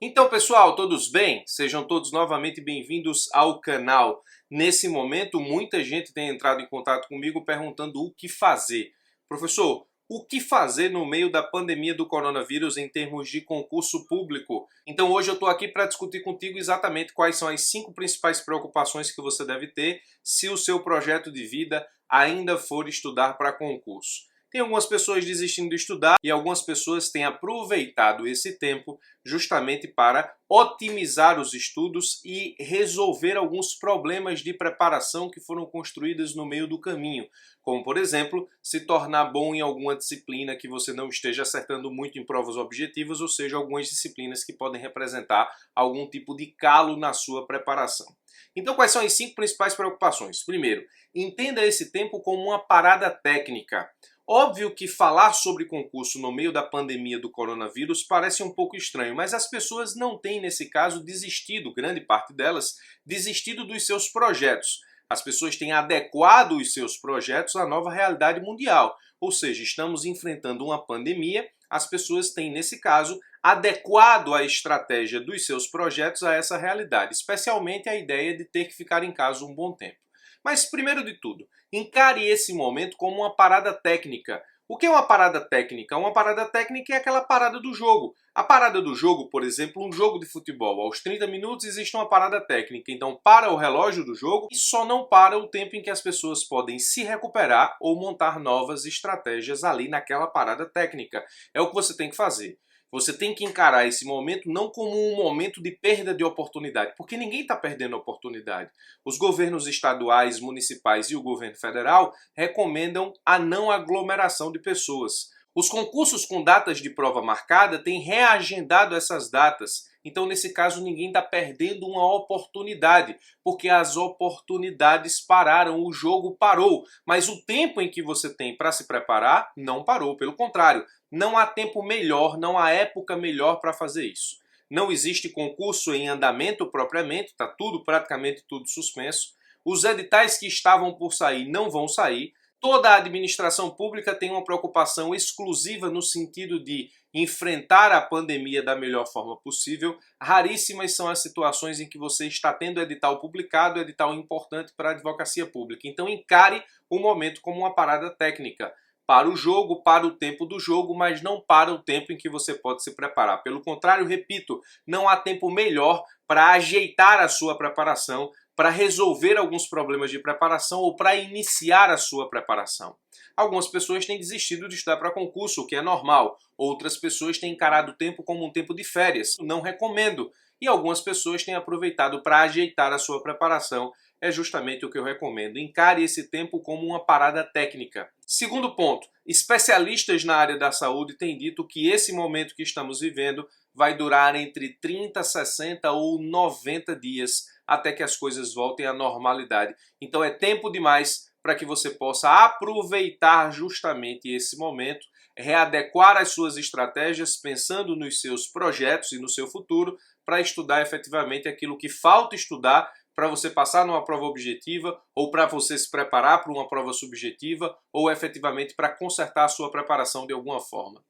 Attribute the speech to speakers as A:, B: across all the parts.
A: Então, pessoal, todos bem? Sejam todos novamente bem-vindos ao canal. Nesse momento, muita gente tem entrado em contato comigo perguntando o que fazer. Professor, o que fazer no meio da pandemia do coronavírus em termos de concurso público? Então hoje eu estou aqui para discutir contigo exatamente quais são as 5 principais preocupações que você deve ter se o seu projeto de vida ainda for estudar para concurso. Tem algumas pessoas desistindo de estudar e algumas pessoas têm aproveitado esse tempo justamente para otimizar os estudos e resolver alguns problemas de preparação que foram construídos no meio do caminho, como por exemplo, se tornar bom em alguma disciplina que você não esteja acertando muito em provas objetivas, ou seja, algumas disciplinas que podem representar algum tipo de calo na sua preparação. Então, quais são as 5 principais preocupações? Primeiro, entenda esse tempo como uma parada técnica. Óbvio que falar sobre concurso no meio da pandemia do coronavírus parece um pouco estranho, mas as pessoas não têm, nesse caso, desistido, grande parte delas, desistido dos seus projetos. As pessoas têm adequado os seus projetos à nova realidade mundial, ou seja, estamos enfrentando uma pandemia, as pessoas têm, nesse caso, adequado a estratégia dos seus projetos a essa realidade, especialmente a ideia de ter que ficar em casa um bom tempo. Mas, primeiro de tudo, encare esse momento como uma parada técnica. O que é uma parada técnica? Uma parada técnica é aquela parada do jogo. A parada do jogo, por exemplo, um jogo de futebol. Aos 30 minutos existe uma parada técnica. Então, para o relógio do jogo e só não para o tempo em que as pessoas podem se recuperar ou montar novas estratégias ali naquela parada técnica. É o que você tem que fazer. Você tem que encarar esse momento não como um momento de perda de oportunidade, porque ninguém está perdendo oportunidade. Os governos estaduais, municipais e o governo federal recomendam a não aglomeração de pessoas. Os concursos com datas de prova marcada têm reagendado essas datas. Então, nesse caso, ninguém está perdendo uma oportunidade, porque as oportunidades pararam, o jogo parou. Mas o tempo em que você tem para se preparar não parou, pelo contrário. Não há tempo melhor, não há época melhor para fazer isso. Não existe concurso em andamento propriamente, está praticamente tudo suspenso. Os editais que estavam por sair não vão sair. Toda a administração pública tem uma preocupação exclusiva no sentido de enfrentar a pandemia da melhor forma possível. Raríssimas são as situações em que você está tendo edital publicado, edital importante para a advocacia pública. Então encare o momento como uma parada técnica. Para o jogo, para o tempo do jogo, mas não para o tempo em que você pode se preparar. Pelo contrário, repito, não há tempo melhor para ajeitar a sua preparação, para resolver alguns problemas de preparação ou para iniciar a sua preparação. Algumas pessoas têm desistido de estudar para concurso, o que é normal. Outras pessoas têm encarado o tempo como um tempo de férias. Não recomendo. E algumas pessoas têm aproveitado para ajeitar a sua preparação. É justamente o que eu recomendo. Encare esse tempo como uma parada técnica. Segundo ponto, especialistas na área da saúde têm dito que esse momento que estamos vivendo vai durar entre 30, 60 ou 90 dias até que as coisas voltem à normalidade. Então é tempo demais para que você possa aproveitar justamente esse momento, readequar as suas estratégias pensando nos seus projetos e no seu futuro para estudar efetivamente aquilo que falta estudar para você passar numa prova objetiva ou para você se preparar para uma prova subjetiva ou efetivamente para consertar a sua preparação de alguma forma.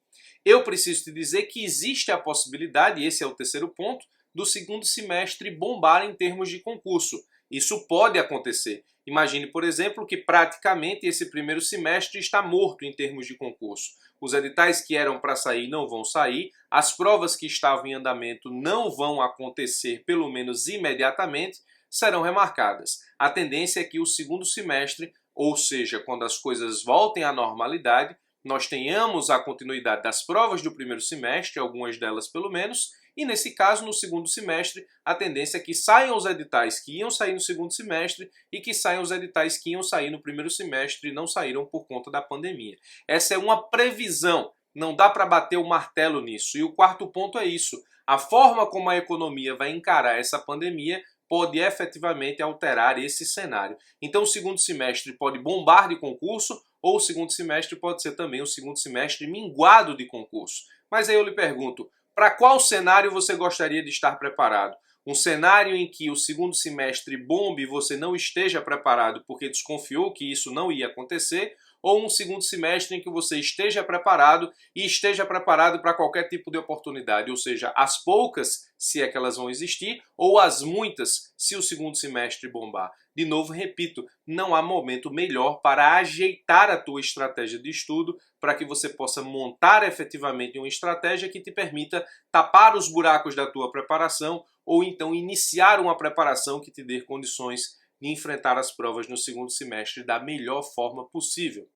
A: Eu preciso te dizer que existe a possibilidade, e esse é o terceiro ponto, do segundo semestre bombar em termos de concurso. Isso pode acontecer. Imagine, por exemplo, que praticamente esse primeiro semestre está morto em termos de concurso. Os editais que eram para sair não vão sair, as provas que estavam em andamento não vão acontecer, pelo menos imediatamente, serão remarcadas. A tendência é que o segundo semestre, ou seja, quando as coisas voltem à normalidade, nós tenhamos a continuidade das provas do primeiro semestre, algumas delas pelo menos, e nesse caso, no segundo semestre, a tendência é que saiam os editais que iam sair no segundo semestre e que saiam os editais que iam sair no primeiro semestre e não saíram por conta da pandemia. Essa é uma previsão, não dá para bater o martelo nisso. E o quarto ponto é isso, a forma como a economia vai encarar essa pandemia pode efetivamente alterar esse cenário. Então o segundo semestre pode bombar de concurso ou o segundo semestre pode ser também um segundo semestre minguado de concurso. Mas aí eu lhe pergunto, para qual cenário você gostaria de estar preparado? Um cenário em que o segundo semestre bombe e você não esteja preparado porque desconfiou que isso não ia acontecer, ou um segundo semestre em que você esteja preparado e esteja preparado para qualquer tipo de oportunidade, ou seja, as poucas, se é que elas vão existir, ou as muitas, se o segundo semestre bombar. De novo, repito, não há momento melhor para ajeitar a tua estratégia de estudo para que você possa montar efetivamente uma estratégia que te permita tapar os buracos da tua preparação ou então iniciar uma preparação que te dê condições de enfrentar as provas no segundo semestre da melhor forma possível.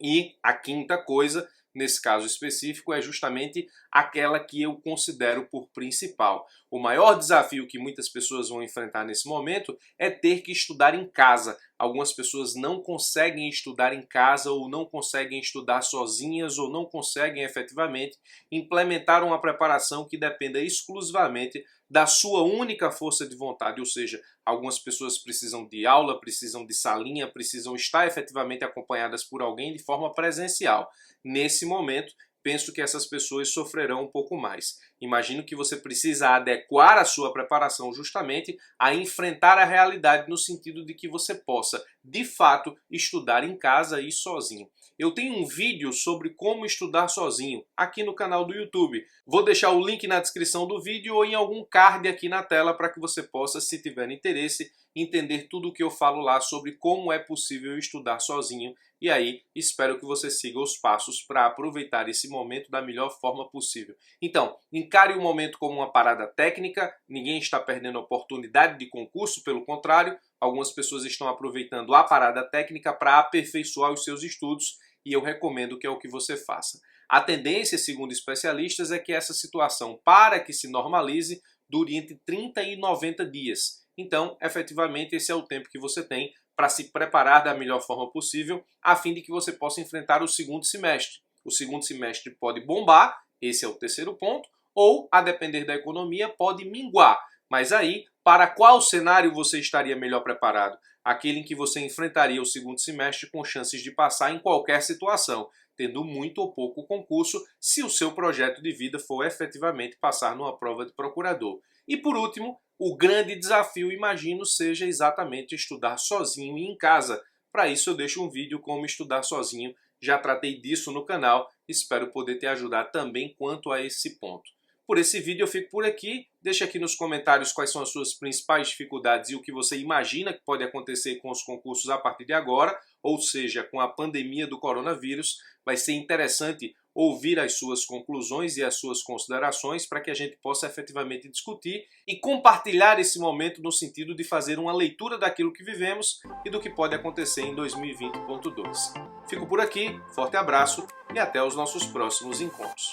A: E a quinta coisa, nesse caso específico, é justamente aquela que eu considero por principal. O maior desafio que muitas pessoas vão enfrentar nesse momento é ter que estudar em casa. Algumas pessoas não conseguem estudar em casa ou não conseguem estudar sozinhas ou não conseguem efetivamente implementar uma preparação que dependa exclusivamente da sua única força de vontade, ou seja, algumas pessoas precisam de aula, precisam de salinha, precisam estar efetivamente acompanhadas por alguém de forma presencial. Nesse momento, penso que essas pessoas sofrerão um pouco mais. Imagino que você precisa adequar a sua preparação justamente a enfrentar a realidade no sentido de que você possa, de fato, estudar em casa e sozinho. Eu tenho um vídeo sobre como estudar sozinho aqui no canal do YouTube. Vou deixar o link na descrição do vídeo ou em algum card aqui na tela para que você possa, se tiver interesse, entender tudo o que eu falo lá sobre como é possível estudar sozinho. E aí, espero que você siga os passos para aproveitar esse momento da melhor forma possível. Então, encare o momento como uma parada técnica, ninguém está perdendo oportunidade de concurso, pelo contrário, algumas pessoas estão aproveitando a parada técnica para aperfeiçoar os seus estudos e eu recomendo que é o que você faça. A tendência, segundo especialistas, é que essa situação, para que se normalize, dure entre 30 e 90 dias. Então, efetivamente, esse é o tempo que você tem para se preparar da melhor forma possível, a fim de que você possa enfrentar o segundo semestre. O segundo semestre pode bombar, esse é o terceiro ponto, ou, a depender da economia, pode minguar. Mas aí, para qual cenário você estaria melhor preparado? Aquele em que você enfrentaria o segundo semestre com chances de passar em qualquer situação, tendo muito ou pouco concurso, se o seu projeto de vida for efetivamente passar numa prova de procurador. E por último, o grande desafio, imagino, seja exatamente estudar sozinho e em casa. Para isso eu deixo um vídeo como estudar sozinho, já tratei disso no canal, espero poder te ajudar também quanto a esse ponto. Por esse vídeo eu fico por aqui, deixa aqui nos comentários quais são as suas principais dificuldades e o que você imagina que pode acontecer com os concursos a partir de agora, ou seja, com a pandemia do coronavírus. Vai ser interessante ouvir as suas conclusões e as suas considerações para que a gente possa efetivamente discutir e compartilhar esse momento no sentido de fazer uma leitura daquilo que vivemos e do que pode acontecer em 2020.2. Fico por aqui, forte abraço e até os nossos próximos encontros.